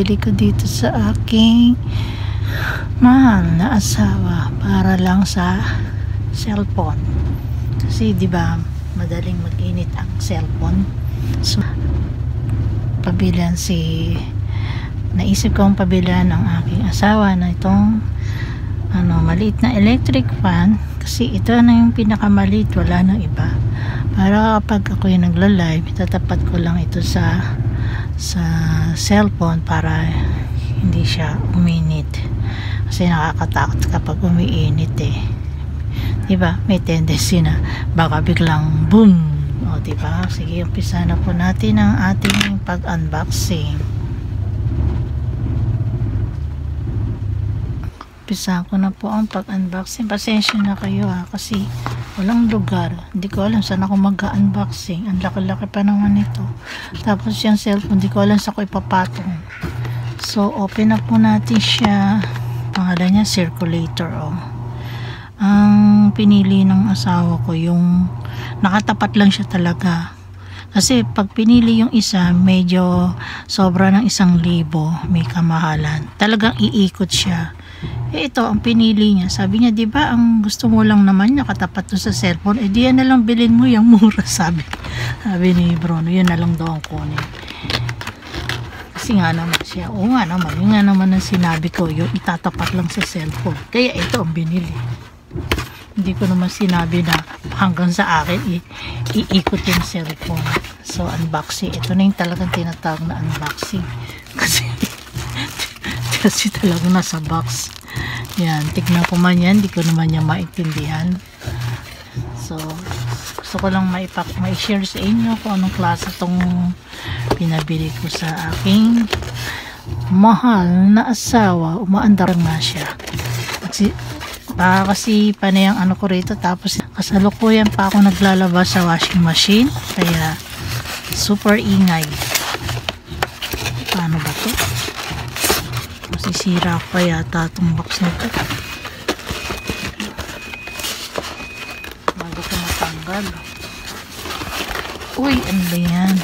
pinabili ko dito sa aking mahal na asawa para lang sa cellphone. Kasi di ba madaling mag-init ang cellphone. So naisip kong pabilan ng aking asawa na itong maliit na electric fan, kasi ito na yung pinakamaliit, wala nang iba. Para kapag ako yung nagla-live, itatapat ko lang ito sa cellphone para hindi siya uminit. Kasi nakakatakot kapag umiinit diba? May tendency na baka biglang boom. O diba? Sige, umpisa na po natin ang ating pag-unboxing. Umpisa ko na po ang pag-unboxing. Pasensya na kayo kasi walang lugar. Hindi ko alam saan ako mag-unboxing. Ang laki-laki pa naman ito. Tapos yung cellphone, hindi ko alam saan ko ipapatong. So, open up po natin siya. Pangalan niya, circulator. Ang pinili ng asawa ko, yung nakatapat lang siya talaga. Kasi pag pinili yung isa, medyo sobra ng 1,000, may kamahalan. Talagang iikot siya. Ito ang pinili niya. Sabi niya, di ba ang gusto mo lang naman nakatapat to sa cellphone, di yan na lang bilhin mo yung mura, sabi ni Bruno. Yun na lang daw ang kunin. Kasi nga naman siya, oo nga naman, yun nga naman ang sinabi ko, yung itatapat lang sa cellphone. Kaya ito ang binili. Hindi ko naman sinabi na hanggang sa akin iikot yung cellphone. So unboxing, ito na yung talagang tinatawag na unboxing. Kasi talagang nasa box. Yan, tignan ko man yan, hindi ko naman niya maintindihan. So gusto ko lang mai-share sa inyo kung anong klase itong pinabili ko sa aking mahal na asawa. Umaandar nga siya kasi panay ang ko rito, tapos kasalukuyan pa ako naglalabas sa washing machine, kaya super ingay. Paano ba to? Masisira pa yata itong box na ito bago ko matanggal. Uy, ano ba yan?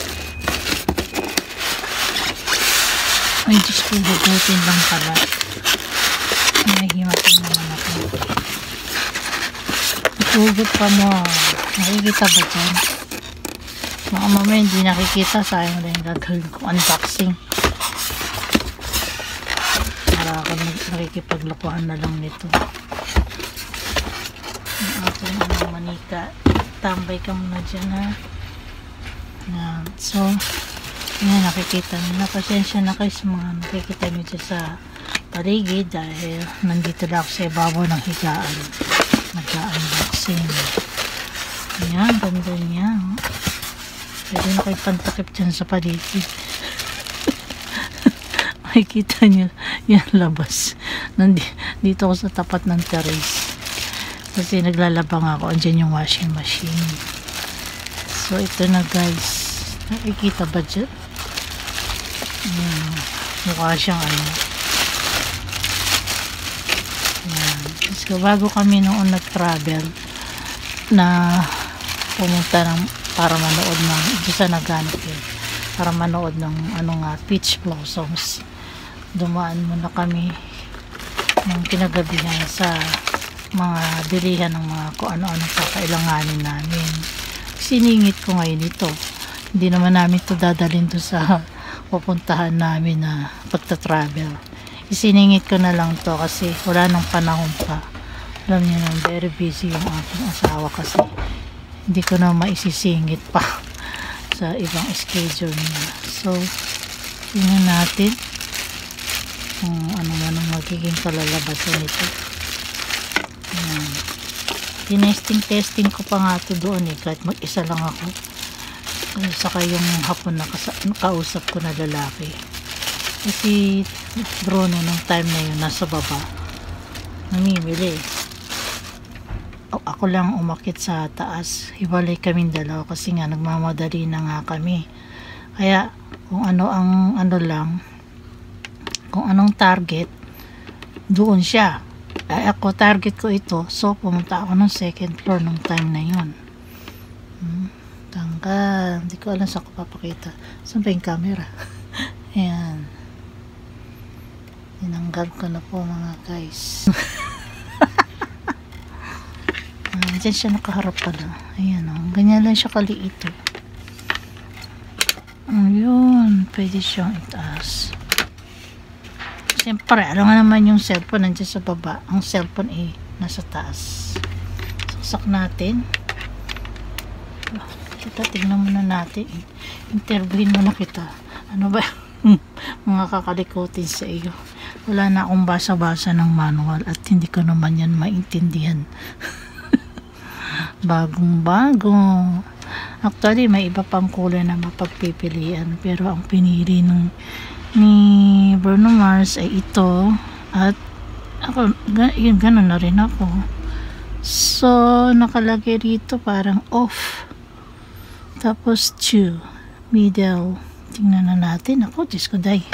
Ay, Diyos ko, hugutin lang pala. Nahihimatay naman ako. Hugot pa mo. Nakikita ba dyan? Baka mamaya hindi nakikita. Sayang na yung gagawin ko unboxing. Para ako nakikipaglokohan na lang nito. Ang ating manika. Tambay ka muna dyan, ha. Yan. So, yan, nakikita nyo na. Pasensya na kayo sa mga nakikita nyo dyan sa paligid dahil nandito lang ako sa ibabaw ng higaan. Nag-unboxing. Ayan, ganda niya. Pwede na kayo pantakip dyan sa paligid. Makikita nyo yan labas. Dito ako sa tapat ng terrace. Kasi naglalabang ako. Andyan yung washing machine. So ito na guys. Nakikita ba dyan? Ayan. Mukha siyang So, bago kami noon nag-travel na pumunta para manood ng sa naganap yun, para manood ng peach blossoms, dumaan muna kami ng kinagabihan sa mga bilihan ng mga kung ano-ano kakailanganin namin. Siningit ko ngayon ito, hindi naman namin ito dadalhin to sa pupuntahan namin na pagta-travel. Isiningit ko na lang to kasi wala nang panahon pa. Alam niyo na, very busy yung aking asawa kasi hindi ko na maisisingit pa sa ibang schedule niya. So, tingnan natin kung ano man ang magiging kalalabasan nito. Tinesting ko pa nga ito doon kahit mag-isa lang ako. Saka yung hapon na kausap ko na lalaki. Kasi Bruno nung time na yun nasa baba namimili. Ako lang umakit sa taas. Hiwalay kaming dalawa kasi nga nagmamadali na nga kami. Kaya kung ano ang kung anong target, doon siya. Ako target ko ito, so pumunta ako ng second floor nung time na yun. Tanggal, hindi ko alam saan ko papakita. Saan ba yung camera? Ayan. Tinanggal ko na po mga guys. Diyan siya nakaharap pala. Ayan o. Ganyan lang siya kaliit o. Ayun. Pwede siyang itaas. Siyempre, alam nga naman yung cellphone nandiyan sa baba. Ang cellphone nasa taas. Saksak natin. Kita, tignan muna natin. Interviewin muna kita. Ano ba mga kakalikutin sa iyo? Wala na akong basa-basa ng manual at hindi ko naman yan maintindihan. Bagong bago. Actually may iba pang kulay na mapagpipilian, pero ang pinili ni Bruno Mars ay ito, at ako yun, ganun na rin ako. So nakalagay rito parang off, tapos two, middle. Tingnan na natin. Ako, Diyos ko day.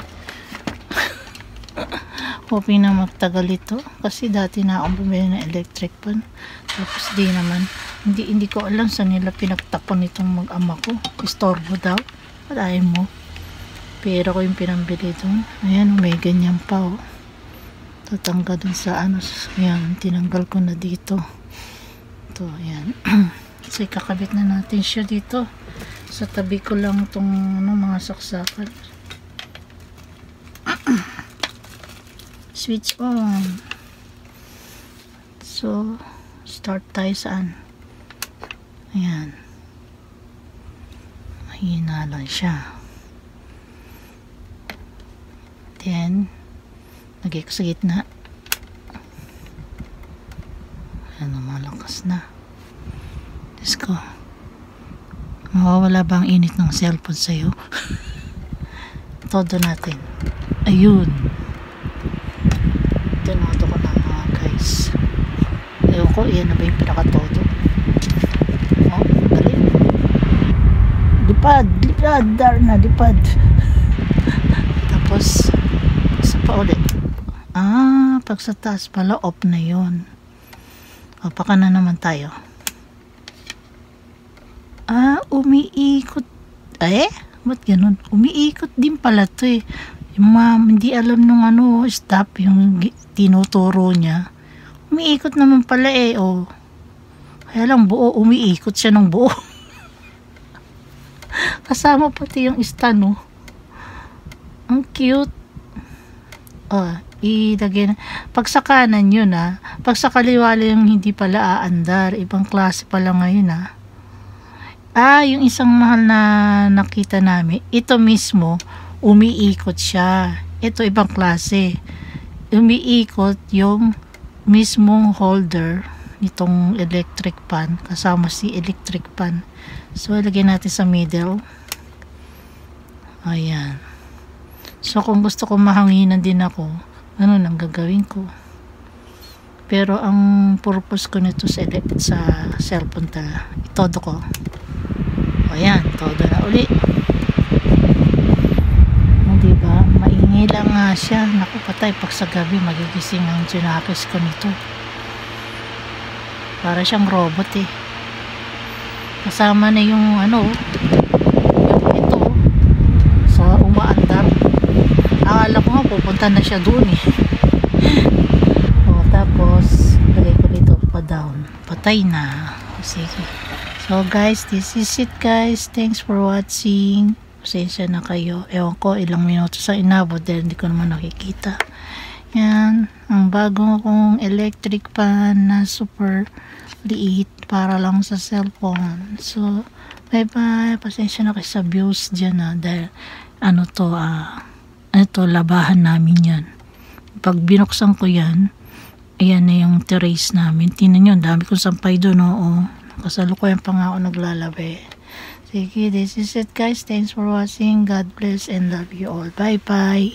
Hoping na magtagal ito. Kasi dati na akong bumili ng electric pan. Tapos di naman. Hindi ko alam saan nila pinagtapon itong mag-ama ko. Istorbo daw. Palain mo. Pero ko yung pinambili doon. Ayan, may ganyan pa oh. Tatanggal dun sa ano. Ayan, tinanggal ko na dito. Ito, ayan. Kasi kakabit na natin siya dito. Sa tabi ko lang itong mga saksakan. Switch on. So, start tayo saan? Ayan. Mahina lang siya. Then, lagay ko sa gitna. Ayan, malakas na. Let's go. Mawawala ba ang init ng cellphone sa'yo? Todo natin. Ayun. Tinodo ko na mga guys. Ayun ko, iyan na ba yung pinakatodo? Oh, galing. Lipad, darna, lipad. Tapos, isa pa ulit. Pag sa taas pala, off na yun. O, paka na naman tayo. Umiikot. Ba't ganun? Umiikot din pala to eh. Yung hindi alam nung stop, yung tinuturo niya. Umiikot naman pala eh, oh. Kaya lang buo, umiikot siya ng buo. Kasama pati yung stand, oh. Ang cute. Ilagay na. Pag sa kanan yun, Pag sa kaliwa yung hindi pala aandar. Ibang klase pala ngayon, yung isang mahal na nakita namin, ito mismo, umiikot siya. Ito ibang klase. Umiikot yung mismong holder nitong electric pan, kasama si electric pan. So, ilagay natin sa middle. Ayan. So, kung gusto ko mahanginan din ako, ano nang gagawin ko? Pero, ang purpose ko nito sa cellphone itodo ko. Ayan, todo na uli. Diba? Maingay lang nga siya. Naku, patay. Pag sa gabi, magigising ang junakis ko nito. Para siyang robot eh. Kasama na yung yung ito sa umaandar. Akala ko nga pupunta na siya doon eh. Tapos lagay ko dito pa down. Patay na. Sige. So guys, this is it guys. Thanks for watching. Pasensya na kayo. Ewan ko ilang minuto sa inabot dahil hindi ko naman nakikita. Yan. Ang bago kong electric pan na super liit para lang sa cellphone. So, bye bye. Pasensya na kayo sa views dyan dahil labahan namin yan. Pag binuksan ko yan, ayan na yung terrace namin. Tingnan nyo, dami kong sampay doon. Kasalukuyan pa nga ako naglalabay. Sige, this is it guys. Thanks for watching. God bless and love you all. Bye bye.